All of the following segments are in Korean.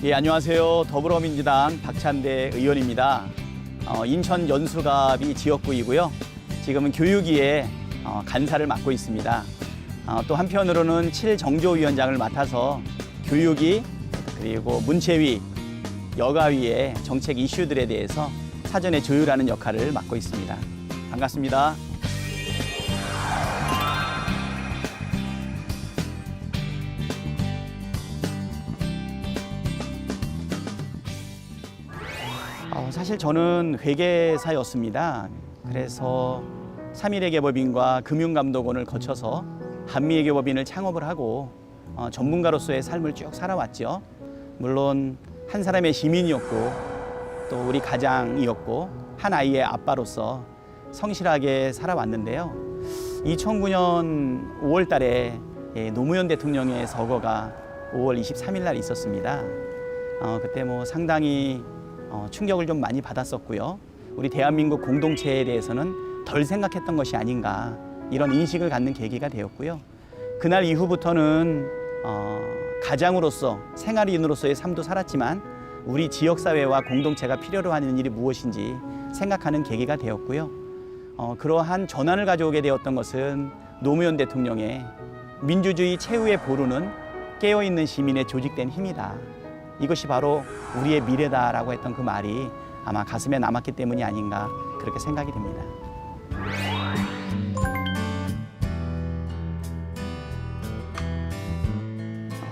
예, 안녕하세요. 더불어민주당 박찬대 의원입니다. 인천 연수갑이 지역구이고요. 지금은 교육위에 간사를 맡고 있습니다. 또 한편으로는 7정조위원장을 맡아서 교육위 그리고 문체위, 여가위의 정책 이슈들에 대해서 사전에 조율하는 역할을 맡고 있습니다. 반갑습니다. 사실 저는 회계사였습니다. 그래서 삼일회계법인과 금융감독원을 거쳐서 한미회계법인을 창업을 하고 전문가로서의 삶을 쭉 살아왔죠. 물론 한 사람의 시민이었고 또 우리 가장이었고 한 아이의 아빠로서 성실하게 살아왔는데요. 2009년 5월 달에 노무현 대통령의 서거가 5월 23일 날 있었습니다. 그때 상당히 충격을 좀 많이 받았었고요. 우리 대한민국 공동체에 대해서는 덜 생각했던 것이 아닌가 이런 인식을 갖는 계기가 되었고요. 그날 이후부터는 가장으로서 생활인으로서의 삶도 살았지만 우리 지역사회와 공동체가 필요로 하는 일이 무엇인지 생각하는 계기가 되었고요. 그러한 전환을 가져오게 되었던 것은 노무현 대통령의 민주주의 최후의 보루는 깨어있는 시민의 조직된 힘이다. 이것이 바로 우리의 미래다라고 했던 그 말이 아마 가슴에 남았기 때문이 아닌가 그렇게 생각이 됩니다.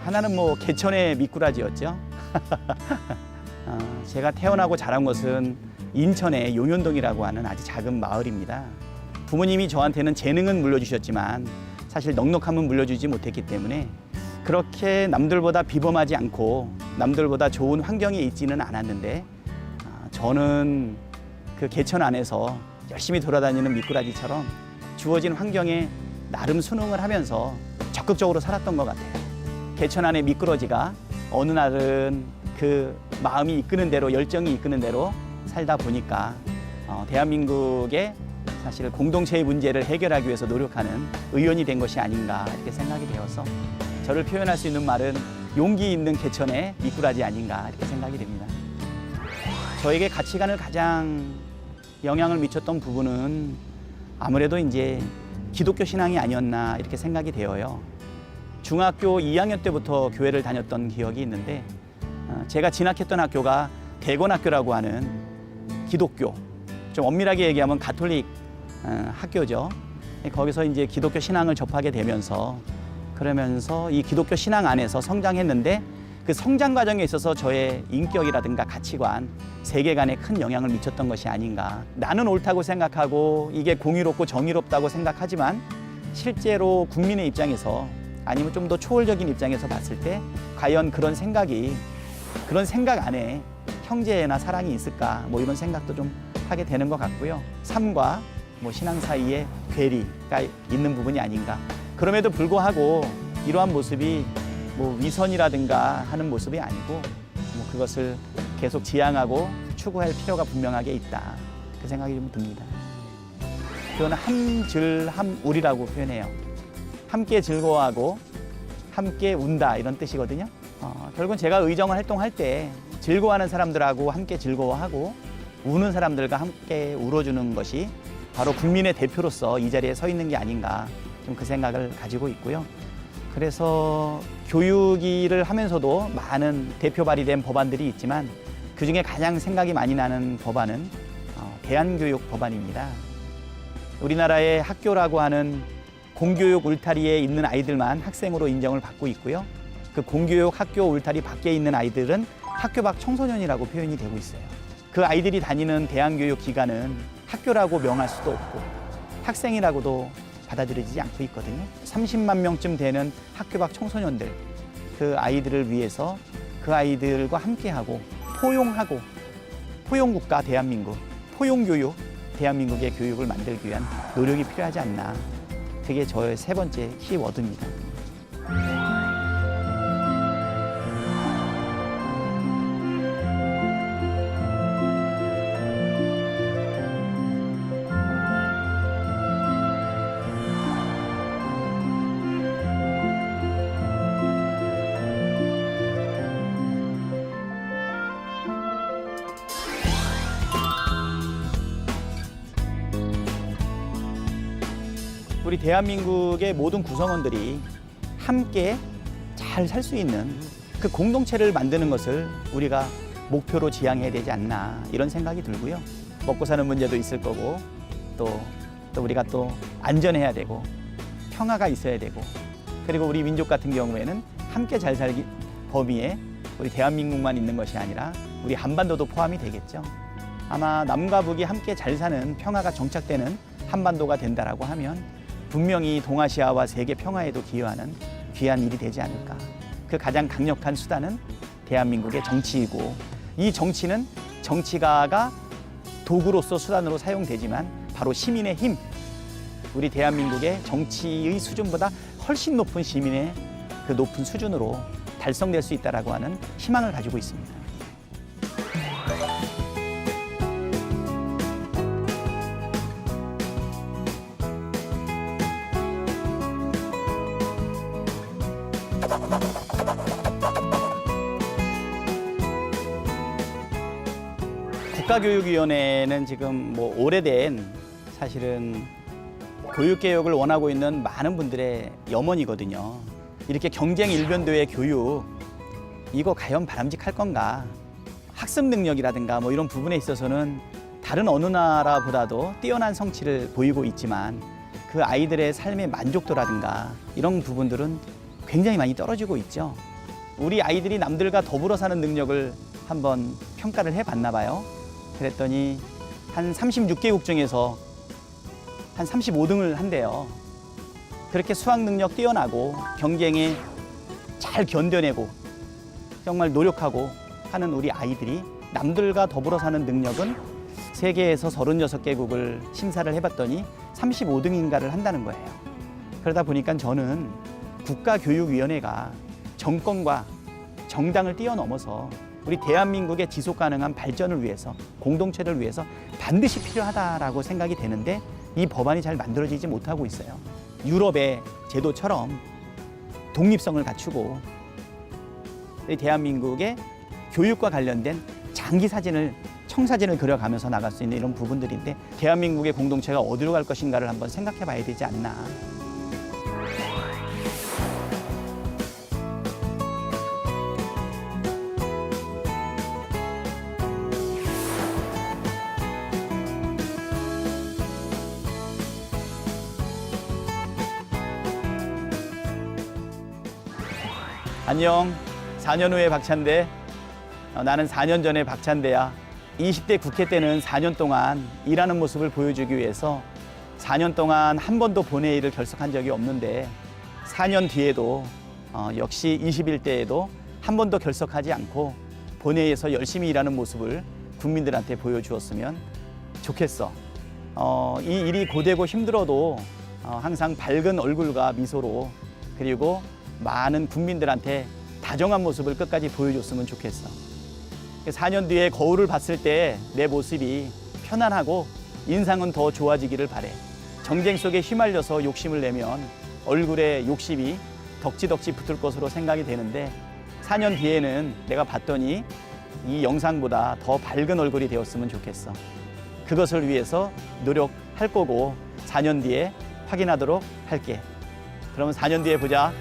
하나는 개천의 미꾸라지였죠. 제가 태어나고 자란 곳은 인천의 용현동이라고 하는 아주 작은 마을입니다. 부모님이 저한테는 재능은 물려주셨지만 사실 넉넉함은 물려주지 못했기 때문에 그렇게 남들보다 비범하지 않고 남들보다 좋은 환경에 있지는 않았는데 저는 그 개천 안에서 열심히 돌아다니는 미꾸라지처럼 주어진 환경에 나름 순응을 하면서 적극적으로 살았던 것 같아요. 개천 안의 미꾸라지가 어느 날은 그 마음이 이끄는 대로 열정이 이끄는 대로 살다 보니까 대한민국의 사실 공동체의 문제를 해결하기 위해서 노력하는 의원이 된 것이 아닌가 이렇게 생각이 되어서 저를 표현할 수 있는 말은 용기 있는 개천의 미꾸라지 아닌가 이렇게 생각이 됩니다. 저에게 가치관을 가장 영향을 미쳤던 부분은 아무래도 이제 기독교 신앙이 아니었나 이렇게 생각이 되어요. 중학교 2학년 때부터 교회를 다녔던 기억이 있는데 제가 진학했던 학교가 대건학교라고 하는 기독교, 좀 엄밀하게 얘기하면 가톨릭 학교죠. 거기서 이제 기독교 신앙을 접하게 되면서 그러면서 이 기독교 신앙 안에서 성장했는데 그 성장 과정에 있어서 저의 인격이라든가 가치관, 세계관에 큰 영향을 미쳤던 것이 아닌가. 나는 옳다고 생각하고 이게 공의롭고 정의롭다고 생각하지만 실제로 국민의 입장에서 아니면 좀 더 초월적인 입장에서 봤을 때 과연 그런 생각 안에 형제나 사랑이 있을까 이런 생각도 좀 하게 되는 것 같고요. 삶과 신앙 사이에 괴리가 있는 부분이 아닌가. 그럼에도 불구하고 이러한 모습이 위선이라든가 하는 모습이 아니고 그것을 계속 지향하고 추구할 필요가 분명하게 있다. 그 생각이 좀 듭니다. 그거는 함질함울이라고 표현해요. 함께 즐거워하고 함께 운다 이런 뜻이거든요. 결국은 제가 의정 활동할 때 즐거워하는 사람들하고 함께 즐거워하고 우는 사람들과 함께 울어주는 것이 바로 국민의 대표로서 이 자리에 서 있는 게 아닌가 좀 그 생각을 가지고 있고요. 그래서 교육위를 하면서도 많은 대표 발의된 법안들이 있지만 그중에 가장 생각이 많이 나는 법안은 대한교육 법안입니다. 우리나라의 학교라고 하는 공교육 울타리에 있는 아이들만 학생으로 인정을 받고 있고요. 그 공교육 학교 울타리 밖에 있는 아이들은 학교 밖 청소년이라고 표현이 되고 있어요. 그 아이들이 다니는 대한교육 기관은 학교라고 명할 수도 없고 학생이라고도 받아들여지지 않고 있거든요. 30만 명쯤 되는 학교 밖 청소년들, 그 아이들을 위해서 그 아이들과 함께하고 포용하고 포용국가 대한민국, 포용교육 대한민국의 교육을 만들기 위한 노력이 필요하지 않나. 그게 저의 세 번째 키워드입니다. 우리 대한민국의 모든 구성원들이 함께 잘 살 수 있는 그 공동체를 만드는 것을 우리가 목표로 지향해야 되지 않나 이런 생각이 들고요. 먹고 사는 문제도 있을 거고 또 우리가 또 안전해야 되고 평화가 있어야 되고 그리고 우리 민족 같은 경우에는 함께 잘 살기 범위에 우리 대한민국만 있는 것이 아니라 우리 한반도도 포함이 되겠죠. 아마 남과 북이 함께 잘 사는 평화가 정착되는 한반도가 된다라고 하면 분명히 동아시아와 세계 평화에도 기여하는 귀한 일이 되지 않을까. 그 가장 강력한 수단은 대한민국의 정치이고 이 정치는 정치가가 도구로서 수단으로 사용되지만 바로 시민의 힘, 우리 대한민국의 정치의 수준보다 훨씬 높은 시민의 그 높은 수준으로 달성될 수 있다라고 하는 희망을 가지고 있습니다. 국가교육위원회는 지금 뭐 오래된 사실은 교육개혁을 원하고 있는 많은 분들의 염원이거든요. 이렇게 경쟁 일변도의 교육, 이거 과연 바람직할 건가? 학습 능력이라든가 뭐 이런 부분에 있어서는 다른 어느 나라보다도 뛰어난 성취를 보이고 있지만 그 아이들의 삶의 만족도라든가 이런 부분들은 굉장히 많이 떨어지고 있죠. 우리 아이들이 남들과 더불어 사는 능력을 한번 평가를 해봤나 봐요. 그랬더니 한 36개국 중에서 한 35등을 한대요. 그렇게 수학 능력 뛰어나고 경쟁에 잘 견뎌내고 정말 노력하고 하는 우리 아이들이 남들과 더불어 사는 능력은 세계에서 36개국을 심사를 해봤더니 35등인가를 한다는 거예요. 그러다 보니까 저는 국가교육위원회가 정권과 정당을 뛰어넘어서 우리 대한민국의 지속 가능한 발전을 위해서 공동체를 위해서 반드시 필요하다라고 생각이 되는데 이 법안이 잘 만들어지지 못하고 있어요. 유럽의 제도처럼 독립성을 갖추고 대한민국의 교육과 관련된 장기 사진을 청사진을 그려가면서 나갈 수 있는 이런 부분들인데 대한민국의 공동체가 어디로 갈 것인가를 한번 생각해 봐야 되지 않나. 안녕, 4년 후에 박찬대. 나는 4년 전에 박찬대야. 20대 국회 때는 4년 동안 일하는 모습을 보여주기 위해서 4년 동안 한 번도 본회의를 결석한 적이 없는데 4년 뒤에도 역시 21대에도 한 번도 결석하지 않고 본회의에서 열심히 일하는 모습을 국민들한테 보여주었으면 좋겠어. 이 일이 고되고 힘들어도 항상 밝은 얼굴과 미소로 그리고 많은 국민들한테 다정한 모습을 끝까지 보여줬으면 좋겠어. 4년 뒤에 거울을 봤을 때 내 모습이 편안하고 인상은 더 좋아지기를 바래. 정쟁 속에 휘말려서 욕심을 내면 얼굴에 욕심이 덕지덕지 붙을 것으로 생각이 되는데 4년 뒤에는 내가 봤더니 이 영상보다 더 밝은 얼굴이 되었으면 좋겠어. 그것을 위해서 노력할 거고 4년 뒤에 확인하도록 할게. 그러면 4년 뒤에 보자.